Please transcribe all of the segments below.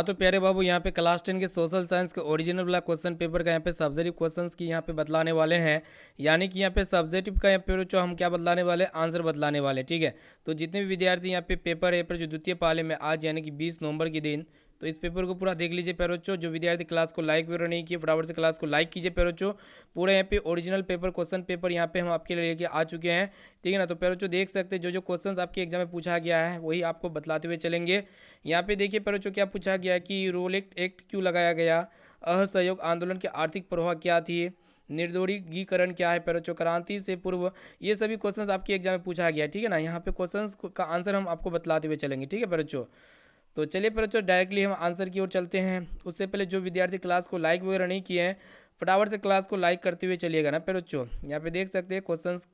हाँ तो प्यारे बाबू यहाँ पे क्लास 10 के सोशल साइंस के ओरिजिनल वाला क्वेश्चन पेपर का यहाँ पे सब्जेक्टिव क्वेश्चंस की यहाँ पे बतलाने वाले हैं। यानी कि यहाँ पे सब्जेक्टिव का यहाँ पे जो हम क्या बतलाने वाले हैं, आंसर बतलाने वाले हैं। ठीक है, तो जितने भी विद्यार्थी यहाँ पे पेपर है पर जो द्वितीय पाले में आज यानी कि 20 नवंबर के दिन, तो इस पेपर को पूरा देख लीजिए पैरोचो। जो विद्यार्थी क्लास को लाइक वगैरह नहीं किए फटाफट से क्लास को लाइक कीजिए पैरोचो। पूरा यहाँ पे ओरिजिनल पेपर क्वेश्चन पेपर यहाँ पे हम आपके लिए लेके आ चुके हैं। ठीक है ना, तो पैरोचो देख सकते हैं जो जो क्वेश्चंस आपके एग्जाम में पूछा गया है वही आपको बतलाते हुए चलेंगे। यहाँ पे देखिए पैरोचो क्या पूछा गया कि रोलेट एक्ट क्यों लगाया गया, असहयोग आंदोलन के आर्थिक प्रभाव क्या थी, निर्दोरीकरण क्या है पैरोचो, क्रांति से पूर्व, ये सभी क्वेश्चंस आपके एग्जाम में पूछा गया है। ठीक है ना, यहाँ पे क्वेश्चंस का आंसर हम आपको बतलाते हुए चलेंगे। ठीक है पैरोचो, तो चलिए पैरोचो डायरेक्टली हम आंसर की ओर चलते हैं। उससे पहले जो विद्यार्थी क्लास को लाइक वगैरह नहीं किए हैं फटाफट से क्लास को लाइक करते हुए चलिएगा ना पैरोचो। यहाँ पे देख सकते हैं क्वेश्चंस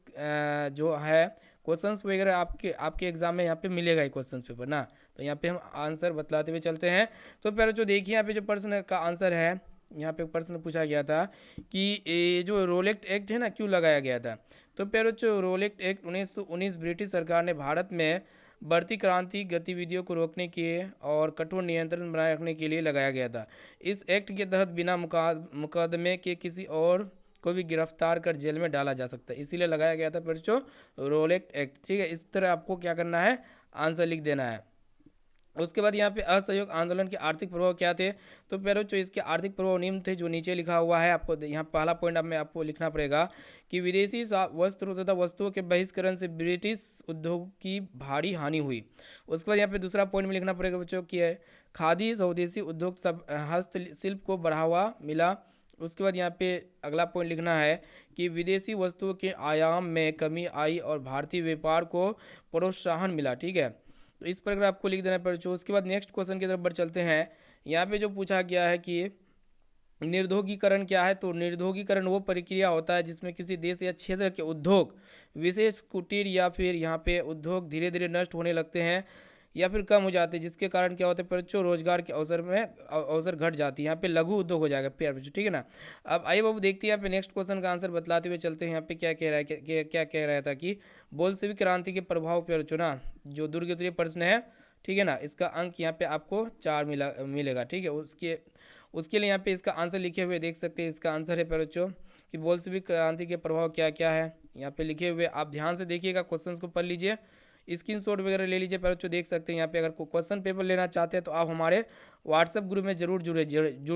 जो है क्वेश्चंस वगैरह आपके आपके एग्जाम में यहाँ पे मिलेगा ही क्वेश्चंस पेपर ना। तो यहाँ पे हम आंसर बतलाते हुए चलते हैं। तो पैरोचो देखिए यहाँ पे जो प्रश्न का आंसर है, यहाँ पे प्रश्न पूछा गया था कि ये जो रोलेट एक्ट है ना क्यों लगाया गया था। तो पैरोचो रोलेट एक्ट 1919 ब्रिटिश सरकार ने भारत में बढ़ती क्रांति गतिविधियों को रोकने के और कठोर नियंत्रण बनाए रखने के लिए लगाया गया था। इस एक्ट के तहत बिना मुकदमे के किसी और को भी गिरफ्तार कर जेल में डाला जा सकता है, इसीलिए लगाया गया था बच्चों रोलेट एक्ट। ठीक है, इस तरह आपको क्या करना है, आंसर लिख देना है। उसके बाद यहाँ पे असहयोग आंदोलन के आर्थिक प्रभाव क्या थे। तो पैरोचो इसके आर्थिक प्रभाव निम्न थे जो नीचे लिखा हुआ है। आपको यहाँ पहला पॉइंट में आपको लिखना पड़ेगा कि विदेशी वस्त्र तथा वस्तुओं के बहिष्करण से ब्रिटिश उद्योग की भारी हानि हुई। उसके बाद यहाँ पे दूसरा पॉइंट में लिखना पड़ेगा बच्चों की है खादी स्वदेशी उद्योग तथा हस्तशिल्प को बढ़ावा मिला। उसके बाद यहाँ पे अगला पॉइंट लिखना है कि विदेशी वस्तुओं के आयाम में कमी आई और भारतीय व्यापार को प्रोत्साहन मिला। ठीक है, तो इस प्रकार आपको लिख देना पड़ेगा। उसके बाद नेक्स्ट क्वेश्चन की तरफ बढ़ चलते हैं। यहाँ पे जो पूछा गया है कि निर्धोगीकरण क्या है। तो निर्धोगीकरण वो प्रक्रिया होता है जिसमें किसी देश या क्षेत्र के उद्योग, विशेष कुटीर या फिर यहाँ पे उद्योग धीरे धीरे नष्ट होने लगते हैं या फिर कम हो जाते हैं, जिसके कारण क्या होता है बच्चों, रोजगार के अवसर घट जाती है। यहाँ पे लघु उद्योग हो जाएगा प्यार बच्चों। ठीक है ना, अब आइए बाबू देखते हैं यहाँ पे नेक्स्ट क्वेश्चन का आंसर बतलाते हुए चलते हैं। यहाँ पे क्या कह रहा है, क्या कह रहा था कि बोल्शेविक क्रांति के प्रभाव पर चुना जो दुर्गतीय प्रश्न है। ठीक है ना, इसका अंक यहाँ पे आपको 4 मिलेगा। ठीक है, उसके लिए यहाँ पे इसका आंसर लिखे हुए देख सकते हैं। इसका आंसर है बच्चों कि बोल्शेविक क्रांति के प्रभाव क्या क्या है, यहाँ पे लिखे हुए आप ध्यान से देखिएगा, क्वेश्चंस को पढ़ लीजिए, स्क्रीनशॉट वगैरह ले लीजिए बच्चों। देख सकते हैं यहाँ पे अगर कोई क्वेश्चन पेपर लेना चाहते हैं तो आप हमारे व्हाट्सएप ग्रुप में जरूर जुड़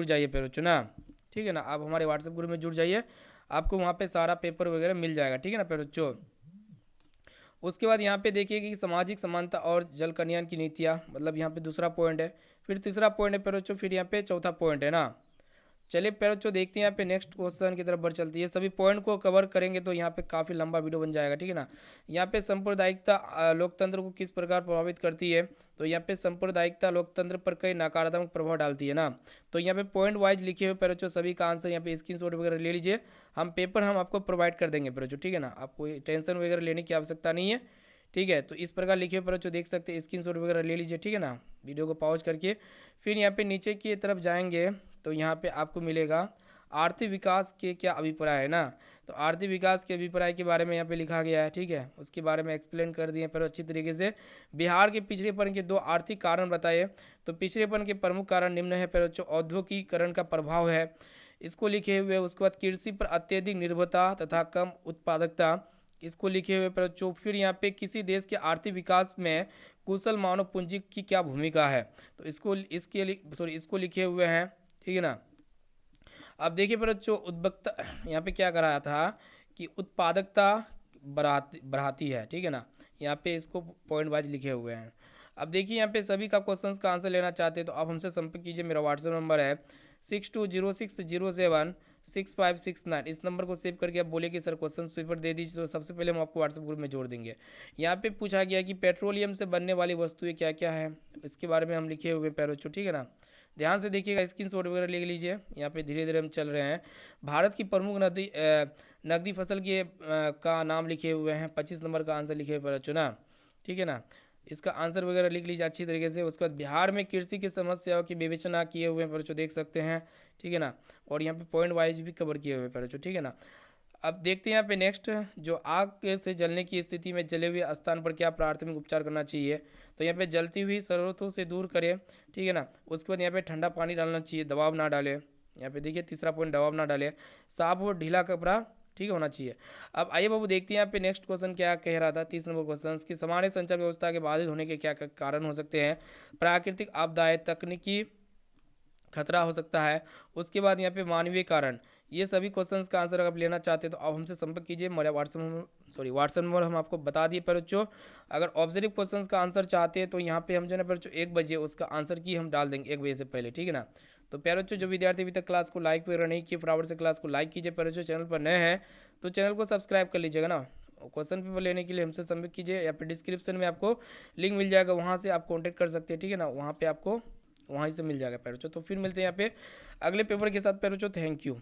जाइए बच्चों ना। ठीक है ना, आप हमारे व्हाट्सएप ग्रुप में जुड़ जाइए, आपको वहाँ पे सारा पेपर वगैरह मिल जाएगा। ठीक है ना बच्चों। उसके बाद यहाँ पे देखिए कि सामाजिक समानता और जल कल्याण की नीतियाँ, मतलब यहाँ पे दूसरा पॉइंट है, फिर तीसरा पॉइंट है बच्चों, फिर यहाँ पे चौथा पॉइंट है ना। चलिए बच्चों देखते हैं यहाँ पे नेक्स्ट क्वेश्चन की तरफ बढ़ चलती है। सभी पॉइंट को कवर करेंगे तो यहाँ पे काफ़ी लंबा वीडियो बन जाएगा। ठीक है ना, यहाँ पे सांप्रदायिकता लोकतंत्र को किस प्रकार प्रभावित करती है। तो यहाँ पे सांप्रदायिकता लोकतंत्र पर कई नकारात्मक प्रभाव डालती है ना। तो यहाँ पे पॉइंट वाइज लिखे हुए बच्चों सभी का आंसर यहाँ पे स्क्रीनशॉट वगैरह ले लीजिए, हम पेपर हम आपको प्रोवाइड कर देंगे बच्चों। ठीक है ना, आपको टेंशन वगैरह लेने की आवश्यकता नहीं है। ठीक है, तो इस प्रकार लिखे हुए बच्चों देख सकते हैं, स्क्रीनशॉट वगैरह ले लीजिए। ठीक है ना, वीडियो को पॉज करके फिर यहाँ पे नीचे की तरफ जाएंगे तो यहाँ पे आपको मिलेगा आर्थिक विकास के क्या अभिप्राय है ना। तो आर्थिक विकास के अभिप्राय के बारे में यहाँ पे लिखा गया है। ठीक है, उसके बारे में एक्सप्लेन कर दिए पर अच्छी तरीके से। बिहार के पिछड़ेपन के 2 आर्थिक कारण बताए। तो पिछड़ेपन के प्रमुख कारण निम्न है पर औद्योगिकीकरण का प्रभाव है, इसको लिखे हुए। उसके बाद कृषि पर अत्यधिक निर्भरता तथा कम उत्पादकता, इसको लिखे हुए पर फिर यहाँ पे किसी देश के आर्थिक विकास में कुशल मानव पूंजी की क्या भूमिका है। तो इसको लिखे हुए हैं। ठीक है ना, अब देखिए बच्चों उद्बक्ता यहाँ पे क्या कराया था कि उत्पादकता बढ़ाती है। ठीक है ना, यहाँ पे इसको पॉइंट वाइज लिखे हुए हैं। अब देखिए यहाँ पे सभी का क्वेश्चंस का आंसर लेना चाहते हैं तो आप हमसे संपर्क कीजिए। मेरा व्हाट्सएप नंबर है 6206076569। इस नंबर को सेव करके आप बोले कि सर क्वेश्चन पेपर दे दीजिए, तो सबसे पहले हम आपको व्हाट्सएप ग्रुप में जोड़ देंगे। यहाँ पे पूछा गया कि पेट्रोलियम से बनने वाली वस्तुएं क्या क्या है, इसके बारे में हम लिखे हुए पैरोचो। ठीक है ना, ध्यान से देखिएगा, स्क्रीनशॉट वगैरह ले लीजिए। यहाँ पे धीरे धीरे हम चल रहे हैं। भारत की प्रमुख नकदी फसल के का नाम लिखे हुए हैं। 25 नंबर का आंसर लिखे हुए बच्चों ना। ठीक है ना, इसका आंसर वगैरह लिख लीजिए अच्छी तरीके से। उसके बाद बिहार में कृषि की समस्याओं की विवेचना किए हुए हैं बच्चों, देख सकते हैं। ठीक है ना, और यहाँ पे पॉइंट वाइज भी कवर किए हुए हैं बच्चों। ठीक है ना, अब देखते हैं यहाँ पे नेक्स्ट, जो आग से जलने की स्थिति में जले हुए स्थान पर क्या प्राथमिक उपचार करना चाहिए। तो यहाँ पे जलती हुई शरारतों से दूर करें, ठीक है ना। उसके बाद यहाँ पे ठंडा पानी डालना चाहिए, दबाव ना डालें। यहाँ पे देखिए तीसरा पॉइंट, दबाव ना डालें। साफ और ढीला कपड़ा ठीक है होना चाहिए। अब आइए बाबू देखते हैं यहाँ पे नेक्स्ट क्वेश्चन क्या कह रहा था, 30 नंबर क्वेश्चन की सामान्य संचार व्यवस्था के बाधित होने के क्या कारण हो सकते हैं। प्राकृतिक आपदाएं, तकनीकी खतरा हो सकता है। उसके बाद यहाँ पे मानवीय कारण। ये सभी क्वेश्चंस का आंसर अगर आप लेना चाहते हैं तो आप हमसे संपर्क कीजिए। हमारे व्हाट्सएप नंबर हम आपको बता दिए पर बच्चों। अगर ऑब्जर्व क्वेश्चंस का आंसर चाहते हैं तो यहाँ पे हम जो है ना पर बच्चों 1 बजे उसका आंसर की हम डाल देंगे 1 बजे से पहले, ठीक है ना। तो प्यारे बच्चों जो विद्यार्थी अभी तक क्लास को लाइक वगैरह नहीं किए फटाफट से क्लास को लाइक कीजिए। प्यारे बच्चों चैनल पर नए हैं तो चैनल को सब्सक्राइब कर लीजिएगा ना। क्वेश्चन पेपर लेने के लिए हमसे संपर्क कीजिए या फिर डिस्क्रिप्शन में आपको लिंक मिल जाएगा, वहाँ से आप कॉन्टैक्ट कर सकते हैं, ठीक है ना। वहाँ पे आपको वहीं से मिल जाएगा प्यारे बच्चों। तो फिर मिलते हैं यहाँ पे अगले पेपर के साथ प्यारे बच्चों। Thank you.